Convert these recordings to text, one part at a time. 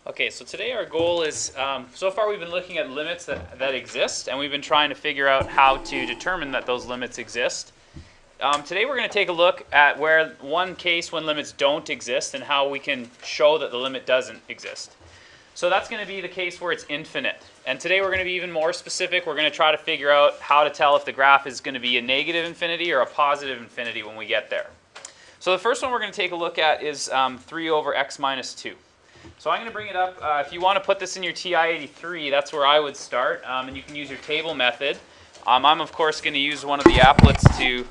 Okay, so today our goal is, so far we've been looking at limits that exist, and we've been trying to figure out how to determine that those limits exist. Today we're going to take a look at one case when limits don't exist and how we can show that the limit doesn't exist. So that's going to be the case where it's infinite. And today we're going to be even more specific. We're going to try to figure out how to tell if the graph is going to be a negative infinity or a positive infinity when we get there. So the first one we're going to take a look at is 3 over x minus 2. So I'm going to bring it up. If you want to put this in your TI-83, that's where I would start. And you can use your table method. I'm, of course, going to use one of the applets to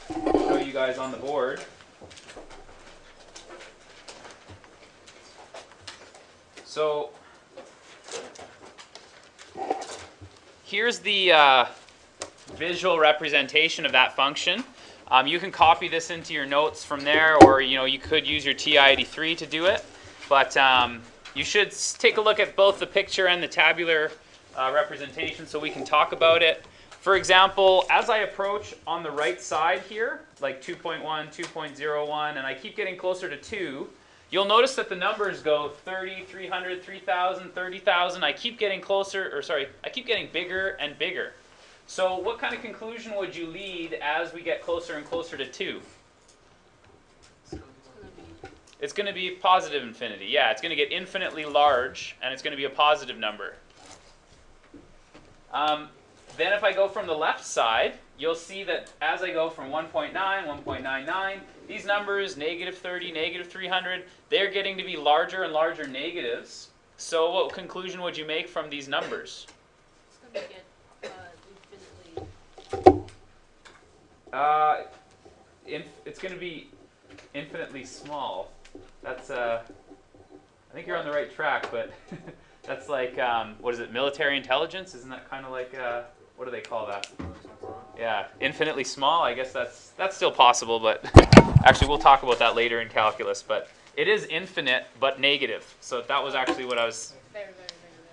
show you guys on the board. So here's the visual representation of that function. You can copy this into your notes from there, or you could use your TI-83 to do it. But you should take a look at both the picture and the tabular representation so we can talk about it. For example, as I approach on the right side here, like 2.1, 2.01, and I keep getting closer to 2, you'll notice that the numbers go 30, 300, 3,000, 30,000. I keep getting closer, or sorry, I keep getting bigger and bigger. So what kind of conclusion would you lead as we get closer and closer to 2? It's going to be positive infinity. Yeah, it's going to get infinitely large, and it's going to be a positive number. Then if I go from the left side, you'll see that as I go from 1.9, 1.99, these numbers, negative 30, negative 300, they're getting to be larger and larger negatives. So what conclusion would you make from these numbers? It's going to get infinitely... It's going to be infinitely small. That's, I think you're on the right track, but that's like, what is it, military intelligence? Isn't that kind of like, what do they call that? Yeah, infinitely small. I guess that's still possible, but actually we'll talk about that later in calculus. But it is infinite, but negative. So that was actually what I was... Very, very, very,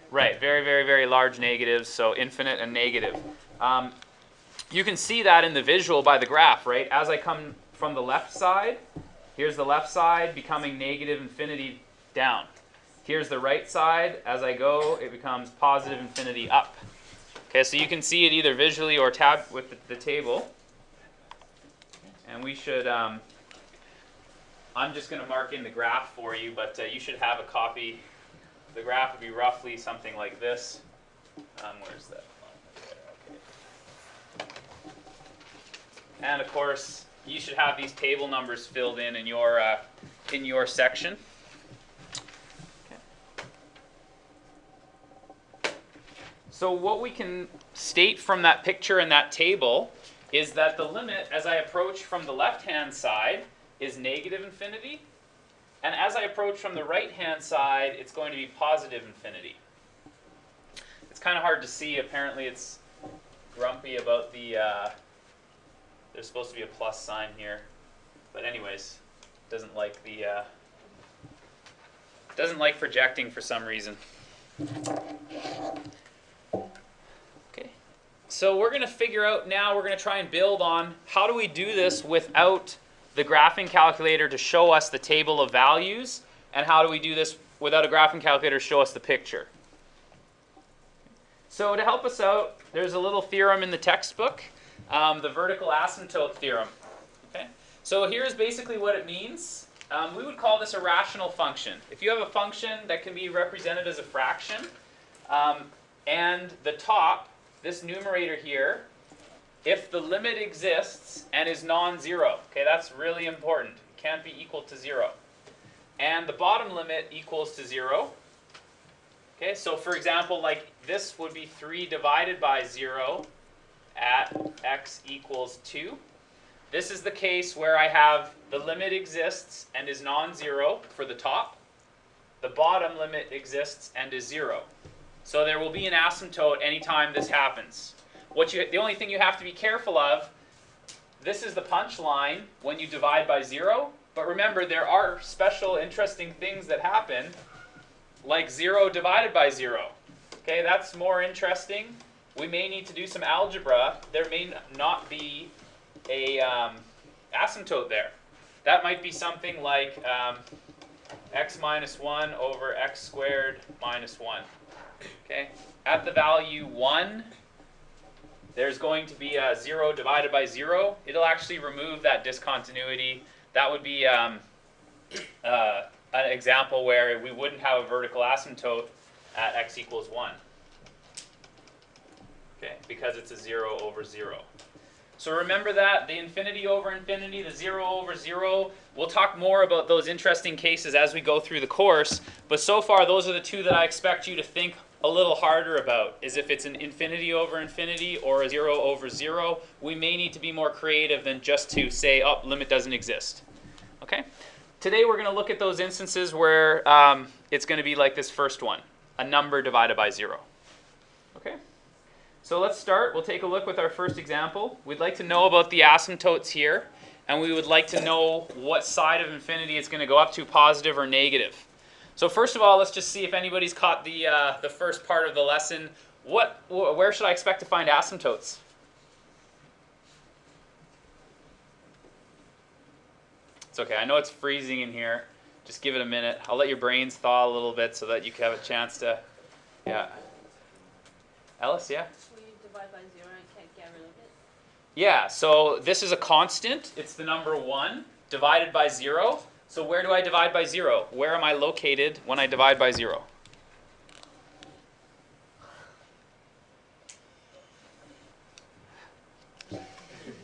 very. Right, very, very, very large negatives, so infinite and negative. You can see that in the visual by the graph, right? As I come from the left side, here's the left side becoming negative infinity down. Here's the right side. As I go, it becomes positive infinity up. Okay, so you can see it either visually or with the table. And we should, I'm just going to mark in the graph for you, but you should have a copy. The graph would be roughly something like this. Where's that? Okay. And of course, you should have these table numbers filled in your section. So what we can state from that picture and that table is that the limit as I approach from the left-hand side is negative infinity. And as I approach from the right-hand side, it's going to be positive infinity. It's kind of hard to see. Apparently it's grumpy about the... there's supposed to be a plus sign here. But anyways, doesn't like projecting for some reason. Okay, so we're going to figure out now, we're going to try and build on how do we do this without the graphing calculator to show us the table of values, and how do we do this without a graphing calculator to show us the picture. So to help us out, there's a little theorem in the textbook, the vertical asymptote theorem. Okay, so here's basically what it means. We would call this a rational function. If you have a function that can be represented as a fraction, and the top, this numerator here, if the limit exists and is non-zero, okay, that's really important. It can't be equal to 0. And the bottom limit equals to 0. Okay, so for example, like this would be 3 divided by 0 at x equals 2. This is the case where I have the limit exists and is non-zero for the top. The bottom limit exists and is 0. So there will be an asymptote anytime this happens. The only thing you have to be careful of, this is the punchline when you divide by 0. But remember, there are special interesting things that happen, like 0 divided by 0. Okay, that's more interesting. We may need to do some algebra. There may not be a asymptote there. That might be something like x minus 1 over x squared minus 1. Okay? At the value 1, there's going to be a 0 divided by 0. It'll actually remove that discontinuity. That would be an example where we wouldn't have a vertical asymptote at x equals 1. Okay? Because it's a 0 over 0. So remember that, the infinity over infinity, the 0 over 0. We'll talk more about those interesting cases as we go through the course. But so far, those are the two that I expect you to think a little harder about, is if it's an infinity over infinity or a 0 over 0. We may need to be more creative than just to say, oh, limit doesn't exist. Okay? Today we're going to look at those instances where it's going to be like this first one, a number divided by 0. Okay? So let's start. We'll take a look with our first example. We'd like to know about the asymptotes here, and we would like to know what side of infinity it's going to go up to, positive or negative. So first of all, let's just see if anybody's caught the first part of the lesson. Where should I expect to find asymptotes? It's okay. I know it's freezing in here. Just give it a minute. I'll let your brains thaw a little bit so that you can have a chance to, yeah. Ellis, yeah? Will you divide by 0 and can't get rid of it? Yeah, so this is a constant. It's the number 1 divided by 0. So where do I divide by 0? Where am I located when I divide by 0?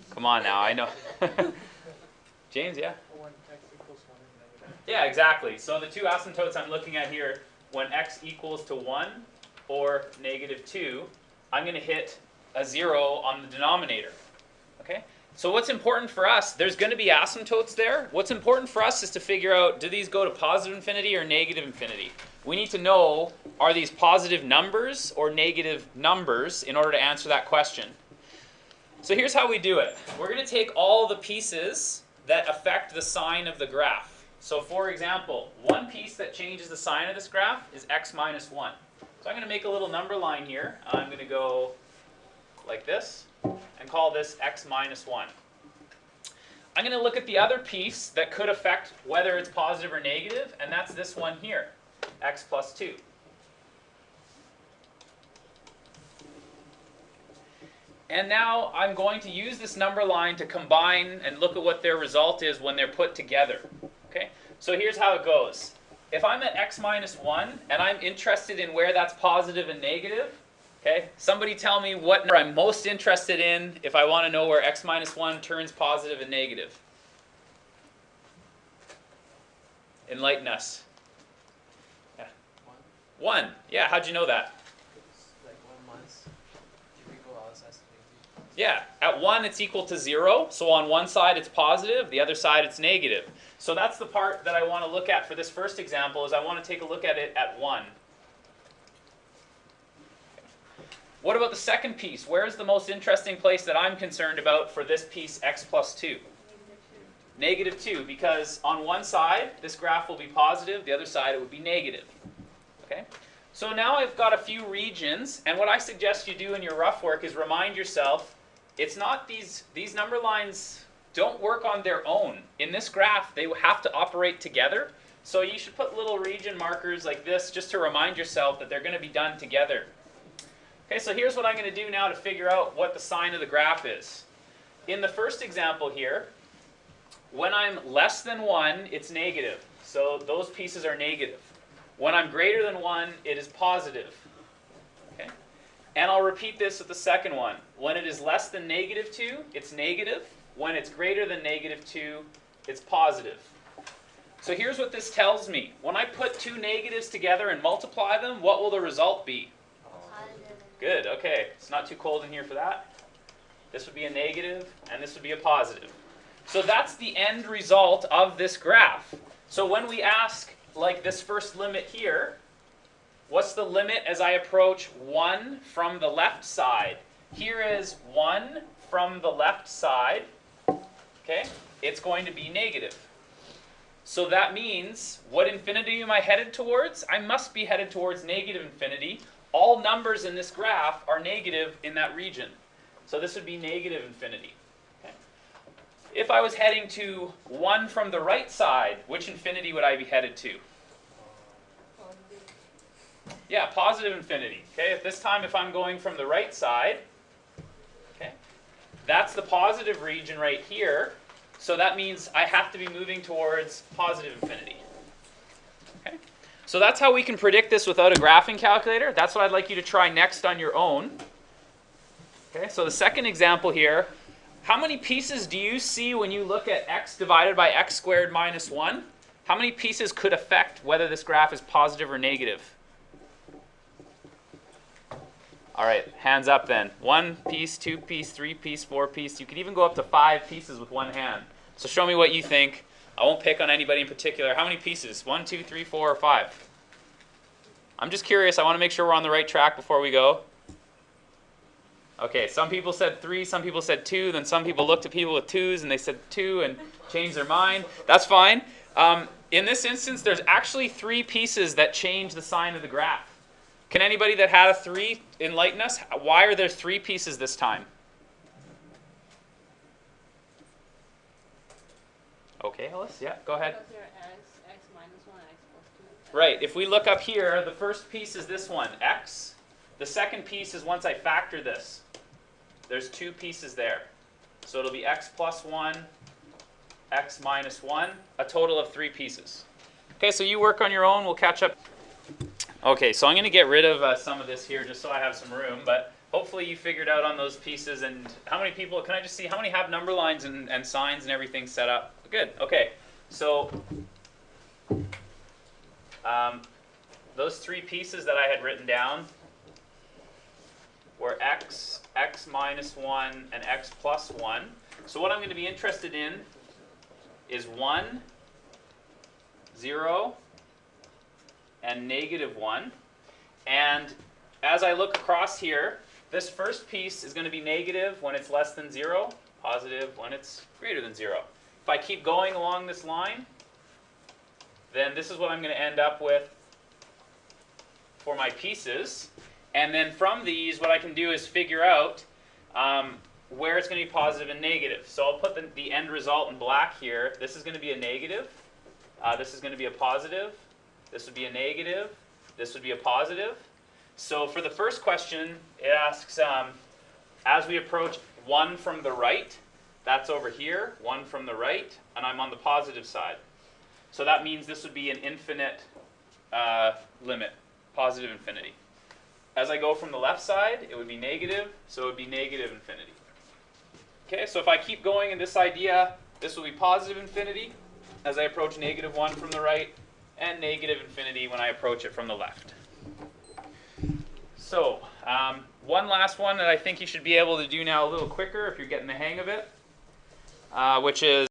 Come on now, I know. James, yeah? When x equals 1 and negative. Yeah, exactly. So the two asymptotes I'm looking at here, when x equals to 1 or negative 2, I'm going to hit a 0 on the denominator. Okay? So what's important for us, there's going to be asymptotes there. What's important for us is to figure out, do these go to positive infinity or negative infinity? We need to know, are these positive numbers or negative numbers in order to answer that question? So here's how we do it. We're going to take all the pieces that affect the sign of the graph. So for example, one piece that changes the sign of this graph is x minus 1. So I'm going to make a little number line here. I'm going to go like this and call this x minus 1. I'm going to look at the other piece that could affect whether it's positive or negative, and that's this one here, x plus 2. And now I'm going to use this number line to combine and look at what their result is when they're put together. Okay? So here's how it goes. If I'm at x minus 1 and I'm interested in where that's positive and negative, okay, somebody tell me what number I'm most interested in if I want to know where x minus 1 turns positive and negative. Enlighten us. Yeah. 1. 1. Yeah, how'd you know that? It's like 1 month. Typical else estimated. Yeah, at 1 it's equal to 0, so on one side it's positive, the other side it's negative. So that's the part that I want to look at for this first example, is I want to take a look at it at 1. What about the second piece? Where's the most interesting place that I'm concerned about for this piece, x plus 2? Negative 2, because on one side this graph will be positive, the other side it would be negative. Okay? So now I've got a few regions, and what I suggest you do in your rough work is remind yourself, it's not these number lines don't work on their own. In this graph, they have to operate together. So you should put little region markers like this just to remind yourself that they're going to be done together. Okay, so here's what I'm going to do now to figure out what the sign of the graph is. In the first example here, when I'm less than 1, it's negative. So those pieces are negative. When I'm greater than 1, it is positive. Okay? And I'll repeat this with the second one. When it is less than negative 2, it's negative. When it's greater than negative 2, it's positive. So here's what this tells me. When I put two negatives together and multiply them, what will the result be? Good, okay. It's not too cold in here for that. This would be a negative, and this would be a positive. So that's the end result of this graph. So when we ask, like this first limit here, what's the limit as I approach 1 from the left side? Here is 1 from the left side. Okay? It's going to be negative. So that means, what infinity am I headed towards? I must be headed towards negative infinity. All numbers in this graph are negative in that region. So this would be negative infinity. Okay? If I was heading to 1 from the right side, which infinity would I be headed to? Yeah, positive infinity. Okay, at this time, if I'm going from the right side, okay, that's the positive region right here. So that means I have to be moving towards positive infinity. Okay, so that's how we can predict this without a graphing calculator. That's what I'd like you to try next on your own. Okay, so the second example here, how many pieces do you see when you look at x divided by x squared minus 1? How many pieces could affect whether this graph is positive or negative? All right, hands up then. 1 piece, 2 piece, 3 piece, 4 piece. You could even go up to 5 pieces with one hand. So show me what you think. I won't pick on anybody in particular. How many pieces? 1, 2, 3, 4, or 5? I'm just curious. I want to make sure we're on the right track before we go. Okay, some people said 3, some people said 2, then some people looked at people with 2s and they said 2 and changed their mind. That's fine. In this instance, there's actually 3 pieces that change the sign of the graph. Can anybody that had a 3 enlighten us? Why are there 3 pieces this time? Okay, Ellis, yeah, go ahead. Because there are x minus 1, x plus 2. Right, if we look up here, the first piece is this one, x. The second piece is once I factor this. There's 2 pieces there. So it'll be x plus 1, x minus 1, a total of 3 pieces. Okay, so you work on your own, we'll catch up. Okay, so I'm going to get rid of some of this here just so I have some room, but hopefully you figured out on those pieces. And how many people, can I just see, how many have number lines and signs and everything set up? Good, okay. So those 3 pieces that I had written down were x, x minus 1, and x plus 1. So what I'm going to be interested in is 1, 0, and negative 1. And as I look across here, this first piece is going to be negative when it's less than 0, positive when it's greater than 0. If I keep going along this line, then this is what I'm going to end up with for my pieces. And then from these, what I can do is figure out where it's going to be positive and negative. So I'll put the end result in black here. This is going to be a negative. This is going to be a positive. This would be a negative. This would be a positive. So for the first question, it asks, as we approach 1 from the right, that's over here, 1 from the right, and I'm on the positive side. So that means this would be an infinite limit, positive infinity. As I go from the left side, it would be negative, so it would be negative infinity. Okay, so if I keep going in this idea, this will be positive infinity as I approach negative 1 from the right, and negative infinity when I approach it from the left. So, one last one that I think you should be able to do now a little quicker if you're getting the hang of it, which is